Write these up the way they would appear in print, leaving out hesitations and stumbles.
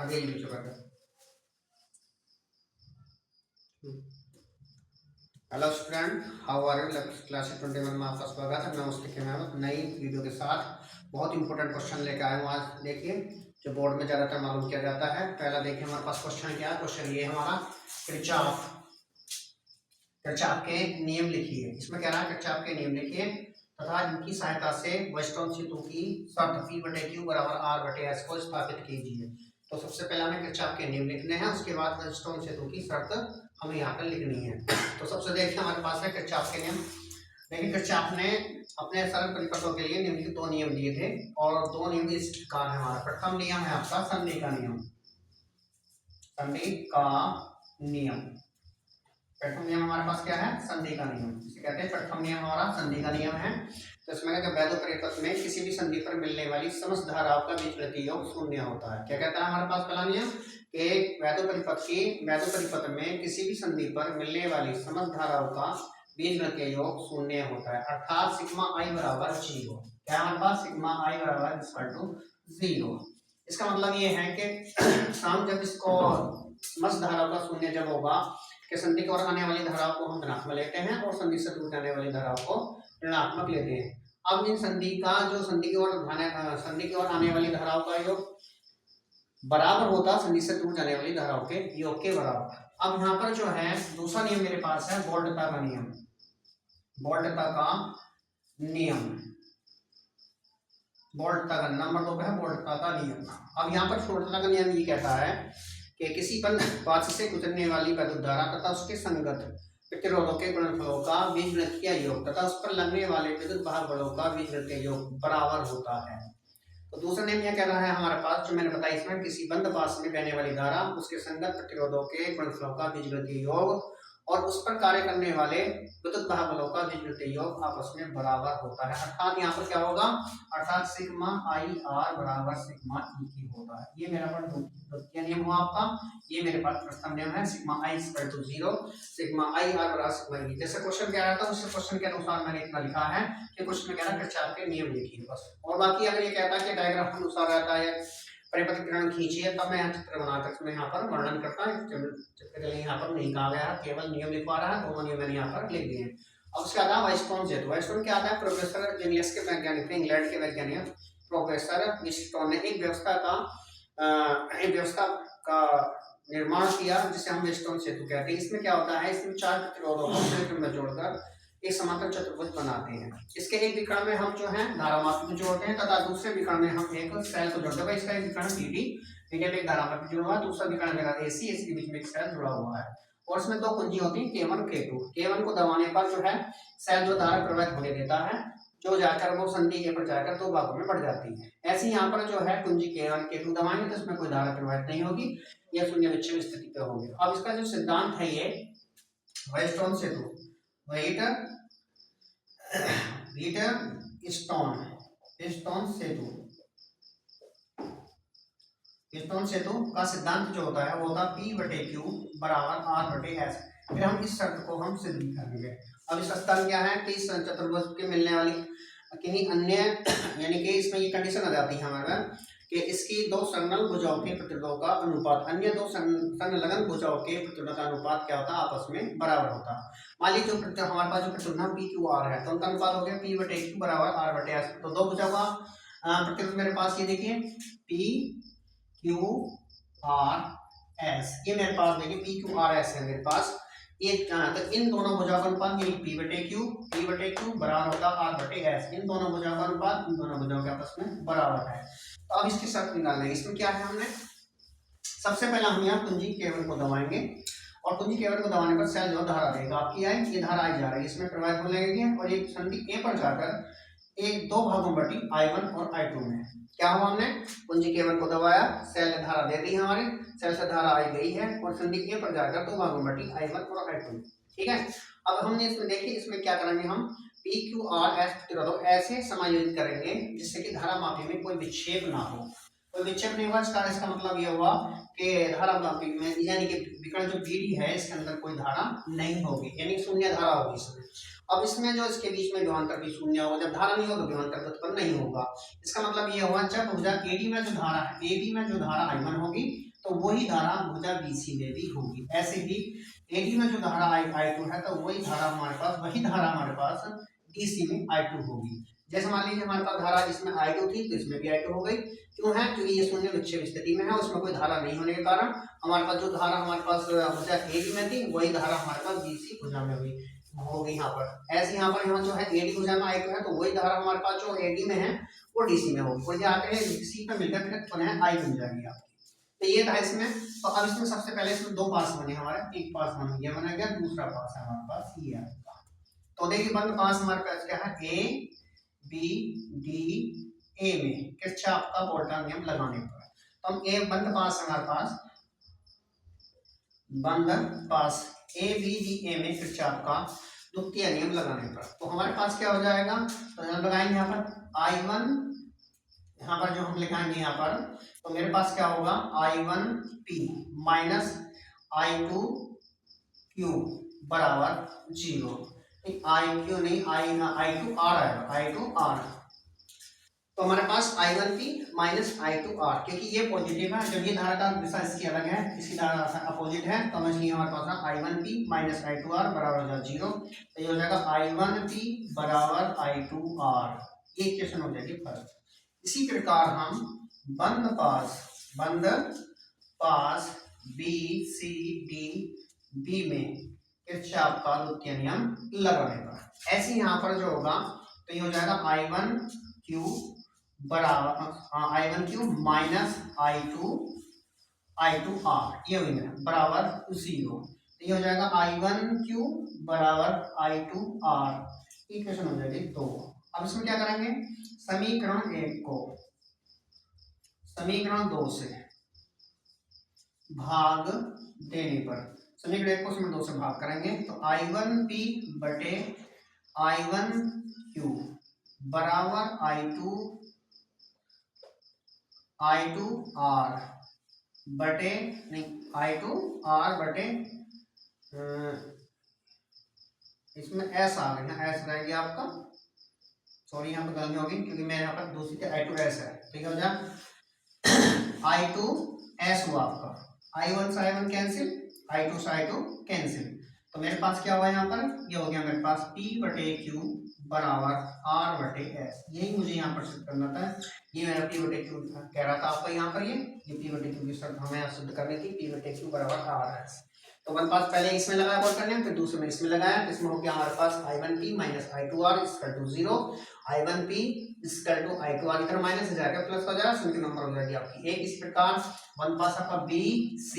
आगे ये भी चुका था। Hello student, how are you? Class 21 में आपका स्वागत है। मैं मुस्तकीम अहमद नई वीडियो के साथ बहुत इंपॉर्टेंट क्वेश्चन लेकर आया हूँ। आज देखिए, जो बोर्ड में ज़्यादातर मालूम किया जाता है। पहला देखिए हमारे पास क्वेश्चन क्या है। क्वेश्चन ये हमारा किरचॉफ के नियम लिखिए। इसमें कह रहा है किरचॉफ के नियम लिखिए तथा इनकी सहायता से वेस्टर्न सेतु की शर्त P/Q बराबर R/S को स्थापित कीजिए। तो सबसे पहले हमें किरचॉफ के नियम लिखने हैं, उसके बाद वेस्टर्न सेतु की शर्त हमें यहाँ पर लिखनी है। तो सबसे देखिए हमारे पास है किरचॉफ के नियम। देखिए किरचॉफ ने अपने सरल परिपथों के लिए निम्नलिखित दो नियम दिए थे और दो नियम इस प्रकार है। हमारा प्रथम नियम है आपका संधि का नियम। संधि का नियम, प्रथम नियम हमारे पास क्या है? संधि का नियम। इसे कहते हैं प्रथम नियम हमारा संधि का नियम है। तो इसमें जब वैद्युत परिपथ में किसी भी संधि पर मिलने वाली समस्त धाराओं का बीजगणितीय योग शून्य होता है। क्या कहता है हमारे पास पहला नियम कि वैद्युत परिपथ में किसी भी संधि पर मिलने वाली समस्त धाराओं का बीजगणितीय योग शून्य होता है, अर्थात सिग्मा आई बराबर 0। क्या हमारे पास? सिग्मा आई बराबर इक्वल टू 0। इसका मतलब ये है कि हम जब इसको समस्त धाराओं का शून्य जब होगा कि संधि की ओर आने वाली धाराओं को हम धनात्मक लेते हैं और संधि से दूर जाने वाली धाराओं को ऋणात्मक लेते हैं। अब इन संधि की ओर आने वाली धाराओं का योग बराबर होता संधि से दूर जाने वाली धाराओं के योग के बराबर। अब यहाँ पर जो है दूसरा नियम मेरे पास है वोल्टता का नियम। वोल्टता का नियम, वोल्टता का नंबर 2 है वोल्टता का नियम। अब यहाँ पर वोल्टता का नियम ये कहता है कि किसी बंद पात्र से गुजरने वाली विद्युत धारा तथा उसके संगत प्रतिरोधों के गुणनफलों का बीजगणितीय योग तथा उस पर लगने वाले विद्युत भार बलों का बीजगणितीय योग बराबर होता है। तो दूसरा नियम यह कह रहा है हमारे पास, जो मैंने बताया, इसमें किसी बंद पात्र में बहने वाली धारा उसके संगत प्रतिरोधों के गुणनफलों का बीजगणितीय योग और उस पर कार्य करने वाले विद्युत भार बलों का बीजगणितीय योग आपस में बराबर होता है। अर्थात यहाँ पर क्या होगा? अर्थात सिग्मा आई आर बराबर सिग्मा ई की होता है। ये मेरा पर द्वितीय नियम हुआ आपका। ये मेरे पास प्रथम नियम है sigma I equal to 0, sigma I R बराबर सिग्मा ई। जैसे क्वेश्चन कह रहा था उस क्वेश्चन के अनुसार मैंने इतना लिखा है कि क्वेश्चन में कह रहा है किरचॉफ के नियम लिखिए बस। और बाकी अगर ये कहता है कि डायग्राम अनुसार रहता है परिपथ किरण खींचिए, तब मैं यहाँ चित्र बनाकर मैं यहाँ पर वर्णन करता हूँ। चित्र के लिए यहाँ पर नहीं कहा गया है, केवल नियम लिखवा रहा है। दोनों नियम मैंने यहाँ पर लिख दिए। अब उसके आता है वाइस्टोन सेतु। वाइस्टोन क्या आता है? प्रोफेसर इंग्लिश के वैज्ञानिक थे, इंग्लैंड के वैज्ञानिक प्रोफेसर वाइस्टोन ने एक व्यवस्था का निर्माण किया जिसे हम वाइस्टोन सेतु कहते हैं। इसमें क्या होता है? इसमें 4 प्रतिरोधों को संयुग्म में जोड़कर एक समांतर चतुर्भुज बनाते हैं। इसके एक विकर्ण में हम जो है धारामापी को जोड़ते हैं तथा दूसरे विकर्ण में हम एक सेल को जोड़ते हैं। इसका एक विकर्ण टीडी में एक धारामापी जुड़ा हुआ है, दूसरा विकर्ण मेरा एसी, इसके बीच में एक सेल जुड़ा हुआ है और इसमें दो कुंजी होती है K1 K2। K1 को दबाने पर जो है सेल जो धारा प्रवाहित होने देता है, जो जाकर वो संधि के पर जाकर दो भागों में बढ़ जाती है। ऐसे यहाँ पर जो है कुंजी K1 K2 दबाएंगे तो इसमें कोई धारा प्रवाहित नहीं होगी, यह शून्य विच्छेद स्थिति पे होगी। अब इसका जो सिद्धांत है ये वाइस्टोन सेतु, व्हीटस्टोन सेतु का सिद्धांत जो होता है वो होता है P/Q बराबर R/S। फिर हम इस शर्त को हम सिद्ध करेंगे। अब इस सिद्धांत क्या है कि इस चतुर्भुज के मिलने वाली किन्हीं अन्य यानी कि इसमें ये कंडीशन आ जाती है हमारे कि इसकी दो संलग्न भुजाओं के प्रतिरोधों का अनुपात अन्य दो संलग्न भुजाओं के प्रतिरोध का अनुपात क्या होता है? आपस में बराबर होता है। मान लीजिए जो हमारे पास जो प्रतिरोध PQR है तो उनका अनुपात हो गया P/Q बराबर R/S। तो दो भुजाओं का प्रतिरोध मेरे पास ये देखिए PQRS, ये मेरे पास देखिए PQRS है मेरे पास एक। तो इन दोनों भुजाओं का अनुपात P/Q बराबर होता है R/S। इन दोनों भुजाओं का अनुपात इन दोनों भुजाओं के आपस में बराबर है। तो अब इसकी शर्त निकालना है। इसमें क्या है, हमने सबसे पहले हम यहाँ कुंजी K1 को दबाएंगे और कुंजी K1 को दबाने पर सेल जो धारा देगा आपकी आई, ये धारा आई जा रही है, इसमें प्रवाहित होने लगेगी और एक संधि A पर जाकर एक दो भागों बटी I1 और I2 में। क्या हुआ? हमने कुंजी K1 को दबाया, सेल ने धारा दे दी, हमारी सेल से धारा आई गई है और संधि A पर जाकर दो भागों बटी I1 और I2। ठीक है। अब हमने इसमें देखिए इसमें क्या करेंगे, हम PQRS प्रतिरोधों ऐसे समायोजित करेंगे जिससे कि धारा मापी में कोई विक्षेप ना हो। कोई विक्षेप नहीं हुआ इसका मतलब यह हुआ कि धारा में यानी कि विकर्ण जो BD है इसके अंदर कोई धारा नहीं होगी, यानी शून्य धारा होगी इसमें। अब इसमें जो इसके बीच में विभवांतर भी शून्य होगा, जब धारा नहीं होगा विभवांतर उत्पन्न नहीं होगा। इसका मतलब ये हुआ जब भुजा AD में जो धारा है, AB में जो धारा I1 होगी तो वही धारा भुजा BC में भी होगी। ऐसे ही AD में जो धारा I2 है तो वही धारा हमारे पास BC में I2 होगी। जैसे मान लीजिए हमारे पास धारा इसमें I2 थी तो इसमें भी I2 हो गई। क्यों है? क्योंकि ये शून्य विक्षेप स्थिति में है, उसमें कोई धारा नहीं होने के कारण हमारे पास जो धारा हमारे पास भुजा AD में थी वही धारा हमारे पास BC भुजा में हुई होगी यहाँ पर। ऐसे यहाँ पर जो है AD भुजा में I2 है तो वही धारा हमारे पास जो AD में है वो DC में होगी, और ये आते हैं C पे मिलकर फिर पुनः I बन जाएगी आपकी। तो ये था इसमें। तो अब इसमें सबसे पहले इसमें दो पास बने हमारे, एक पास बन गया, बना गया, दूसरा पास है हमारे पास ये आपका। तो देखिए बंद पास हमारे पास क्या है, A B D A में किरचॉफ का वोल्टा नियम लगाने पर। तो हम A बंद पास हमारे पास, बंद पास A B D A में किरचॉफ का द्वितीय नियम लगाने पर तो हमारे पास क्या हो जाएगा, तो हम लगाएंगे यहाँ पर I1, यहाँ पर जो हम लिखाएंगे यहाँ पर, तो मेरे पास क्या होगा I1P माइनस I2Q बराबर 0। IQ नहीं, I2R आएगा, I2R। तो हमारे पास I1P माइनस I2R, क्योंकि ये पॉजिटिव है, जब ये धारा का दिशा इसकी अलग है, इसकी धारा अपोजिट है, तो हमें इसलिए हमारे पास I1P माइनस I2R बराबर हो जाएगा 0। तो ये हो जाएगा I1P बराबर I2R, ये इक्वेशन हो जाएगी फर्स्ट। इसी प्रकार हम बंद पास B C D B में किरचॉफ का द्वितीय नियम लगाने पर ऐसे यहाँ पर जो होगा तो ये हो जाएगा I1Q बराबर I1Q माइनस I2R, ये हो गया बराबर 0। तो ये हो जाएगा I1Q बराबर I2R, इक्वेशन हो जाएगी 2। अब इसमें क्या करेंगे, समीकरण 1 को समीकरण 2 से भाग देने पर, समीकरण 1 को समीकरण 2 से भाग करेंगे तो I1P बटे I1Q बराबर I2R बटे नहीं I2R बटे इसमें S आ गई ना, S रहेगी आपका, सॉरी यहाँ पर गलती होगी क्योंकि मैं यहाँ पर दूसरी I2S है, ठीक है। I2S हुआ आपका, I1 से I1 कैंसिल, I2 से I2 कैंसिल, तो मेरे पास क्या हुआ यहाँ पर, ये हो गया मेरे पास P बटे Q बराबर R बटे S। यही मुझे यहाँ पर सिद्ध करना था, ये मेरा P बटे Q कह रहा था आपका यहाँ पर, ये P बटे Q की शर्त हमें यहाँ सिद्ध करनी थी, P बटे Q बराबर R S। तो मेरे पास पहले इसमें लगाया वोल्ट करने, फिर दूसरे में इसमें लगाया, तो इसमें हो गया हमारे पास I1P minus I2R equal to 0, I1P equal to I2R, इधर माइनस हो जाएगा प्लस हो जाएगा, समीकरण नंबर हो जाएगी आपकी 1। इस प्रकार वन पास आपका B C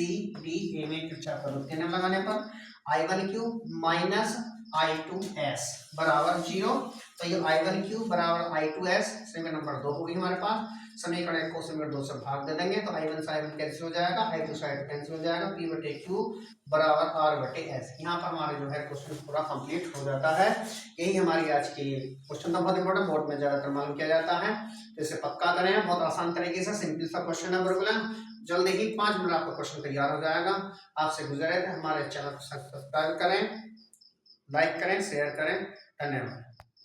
D A में किरचॉफ का द्वितीय नियम लगाने पर I1Q माइनस I2S बराबर 0। तो ये I1Q बराबर I2S समीकरण नंबर 2 होगी हमारे पास। समीकरण 1 को समीकरण 2 से भाग दे देंगे तो I1 से I1 कैंसिल हो जाएगा, I2 से I2 कैंसिल हो जाएगा, P बटे Q बराबर R बटे S। यहाँ पर हमारे जो है क्वेश्चन पूरा कंप्लीट हो जाता है। यही हमारी आज की क्वेश्चन था, बहुत इंपॉर्टेंट, बोर्ड में ज्यादातर मालूम किया जाता है, तो इसे पक्का करें, बहुत आसान तरीके से, सिंपल सा क्वेश्चन है बिल्कुल। जल्द ही 5 मिनट आपका क्वेश्चन तैयार हो जाएगा। आपसे गुजारिश है हमारे चैनल को सब्सक्राइब करें, लाइक करें, शेयर करें। धन्यवाद।